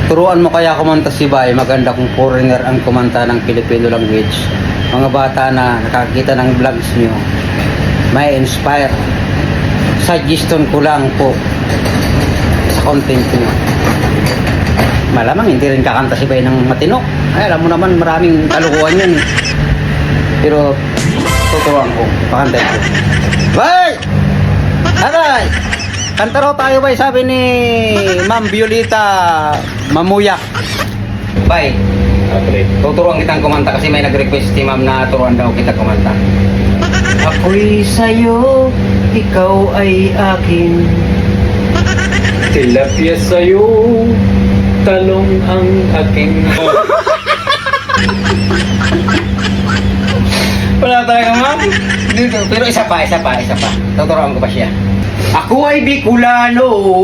Turuan mo kaya kumanta si Bay, maganda kung foreigner ang kumanta ng Filipino language. Mga bata na nakakita ng vlogs nyo, may inspire. Suggestion ko lang po sa content nyo. Malamang hindi rin kakanta si Bay ng matino. Ay, alam mo naman maraming kalukuhan yun. Pero tuturuan ko, pakantay ko. Bay! Aray! Kanta raw tayo, Bay, sabi ni Ma'am Violeta Mamuyak. Bay, Okay. tuturuan kitang kumanta kasi may nag-request si Ma'am na turuan daw kita kumanta. Ako'y sa'yo, ikaw ay akin. Tilapia sa'yo, talong ang aking... Wala talaga, Ma'am. Pero isa pa. Tuturuan ko pa siya. Ako ay Bicolano.